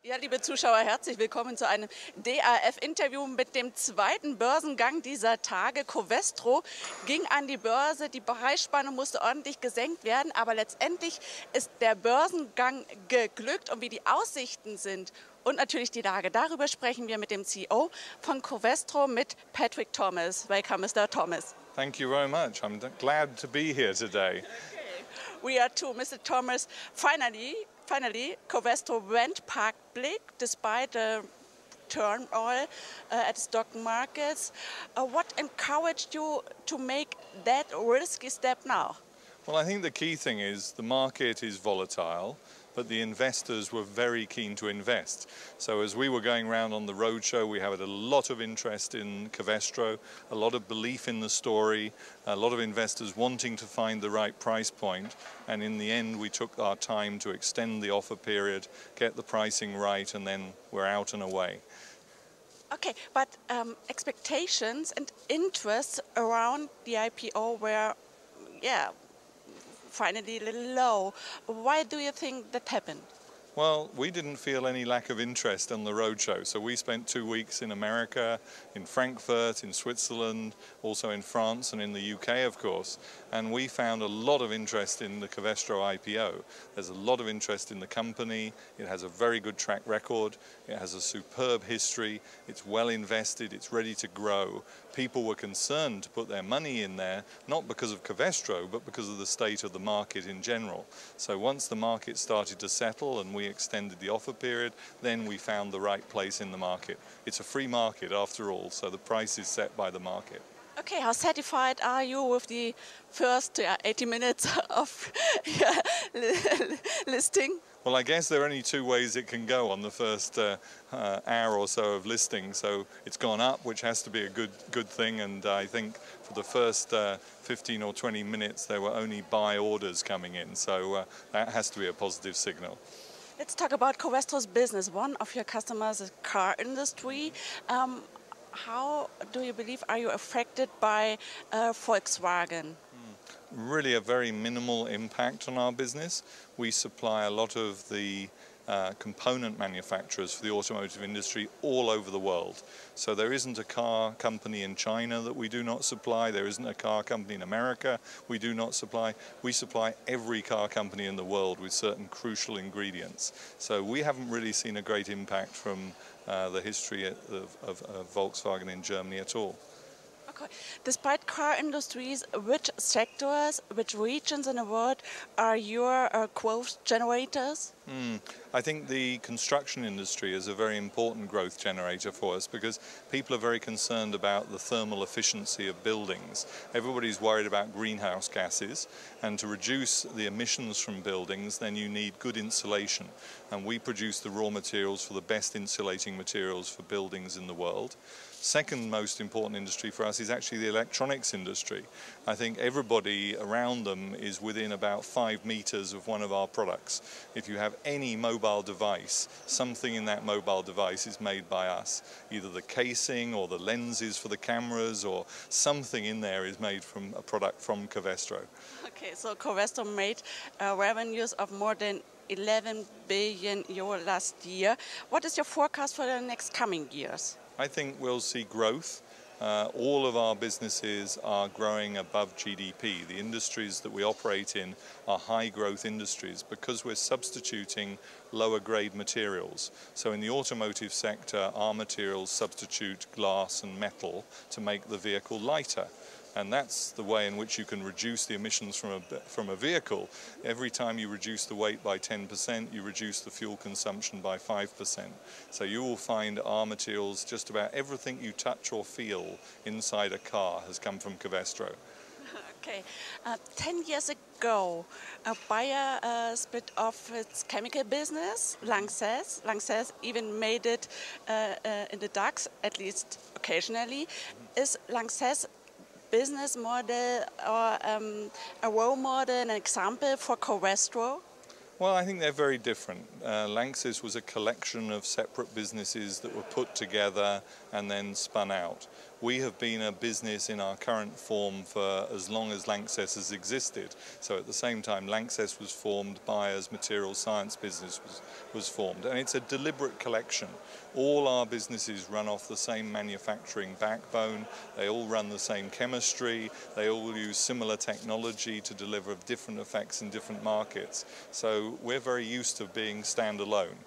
Ja, liebe Zuschauer, herzlich willkommen zu einem DAF-Interview mit dem zweiten Börsengang dieser Tage. Covestro ging an die Börse, die Preisspanne musste ordentlich gesenkt werden, aber letztendlich ist der Börsengang geglückt. Und wie die Aussichten sind und natürlich die Lage, darüber sprechen wir mit dem CEO von Covestro, mit Patrick Thomas. Welcome, Mr. Thomas. Thank you very much. I'm glad to be here today. Okay. We are too, Mr. Thomas. Finally, Covestro went public despite the turmoil at stock markets. What encouraged you to make that risky step now? Well, I think the key thing is the market is volatile, but the investors were very keen to invest. So as we were going around on the roadshow, we had a lot of interest in Covestro, a lot of belief in the story, a lot of investors wanting to find the right price point. And in the end, we took our time to extend the offer period, get the pricing right, and then we're out and away. Okay, but expectations and interests around the IPO were, finally a little low. Why do you think that happened? Well, we didn't feel any lack of interest on the roadshow. So we spent 2 weeks in America, in Frankfurt, in Switzerland, also in France and in the UK, of course. And we found a lot of interest in the Covestro IPO. There's a lot of interest in the company. It has a very good track record. It has a superb history. It's well invested. It's ready to grow. People were concerned to put their money in there, not because of Covestro, but because of the state of the market in general. So once the market started to settle and we extended the offer period, then we found the right place in the market. It's a free market after all, so the price is set by the market. Okay, how satisfied are you with the first 80 minutes of listing? Well, I guess there are only 2 ways it can go on the first hour or so of listing. So it's gone up, which has to be a good thing. And I think for the first 15 or 20 minutes, there were only buy orders coming in. So that has to be a positive signal. Let's talk about Covestro's business. One of your customers is car industry. How do you believe are you affected by Volkswagen? Really a very minimal impact on our business. We supply a lot of the component manufacturers for the automotive industry all over the world. So there isn't a car company in China that we do not supply. There isn't a car company in America we do not supply. We supply every car company in the world with certain crucial ingredients. So we haven't really seen a great impact from the history of Volkswagen in Germany at all. Okay. Despite car industries, which sectors, which regions in the world are your growth generators? I think the construction industry is a very important growth generator for us because people are very concerned about the thermal efficiency of buildings. Everybody's worried about greenhouse gases, and to reduce the emissions from buildings, then you need good insulation. And we produce the raw materials for the best insulating materials for buildings in the world. Second most important industry for us is actually the electronics industry. I think everybody around them is within about 5 meters of one of our products. If you have any mobile device, something in that mobile device is made by us. Either the casing or the lenses for the cameras or something in there is made from a product from Covestro. Okay, so Covestro made revenues of more than 11 billion euro last year. What is your forecast for the next coming years? I think we'll see growth. All of our businesses are growing above GDP. The industries that we operate in are high growth industries because we're substituting lower grade materials. So in the automotive sector, our materials substitute glass and metal to make the vehicle lighter. And that's the way in which you can reduce the emissions from a vehicle. Every time you reduce the weight by 10%, you reduce the fuel consumption by 5%. So you will find our materials, just about everything you touch or feel inside a car has come from Covestro. Okay. 10 years ago, Bayer split off its chemical business, Lanxess. Lanxess even made it in the DAX, at least occasionally. Is Lanxess business model or a role model, an example for Covestro? Well, I think they're very different. Lanxess was a collection of separate businesses that were put together and then spun out. We have been a business in our current form for as long as Lanxess has existed. So at the same time, Lanxess was formed, Bayer's material science business was formed. And it's a deliberate collection. All our businesses run off the same manufacturing backbone. They all run the same chemistry. They all use similar technology to deliver different effects in different markets. So we're very used to being standalone.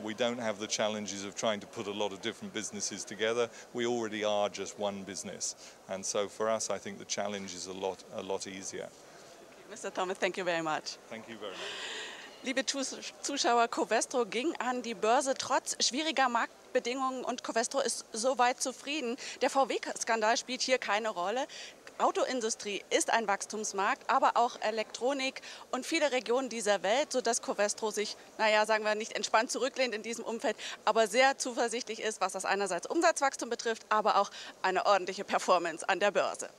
We don't have the challenges of trying to put a lot of different businesses together. We already are just one business, and so for us I think the challenge is a lot easier. Mr. Thomas, thank you very much. Thank you very much. Liebe Zuschauer, Covestro ging an die Börse trotz schwieriger Marktbedingungen und Covestro ist soweit zufrieden. Der VW-Skandal spielt hier keine Rolle. Autoindustrie ist ein Wachstumsmarkt, aber auch Elektronik und viele Regionen dieser Welt, sodass Covestro sich, naja, sagen wir nicht entspannt zurücklehnt in diesem Umfeld, aber sehr zuversichtlich ist, was das einerseits Umsatzwachstum betrifft, aber auch eine ordentliche Performance an der Börse.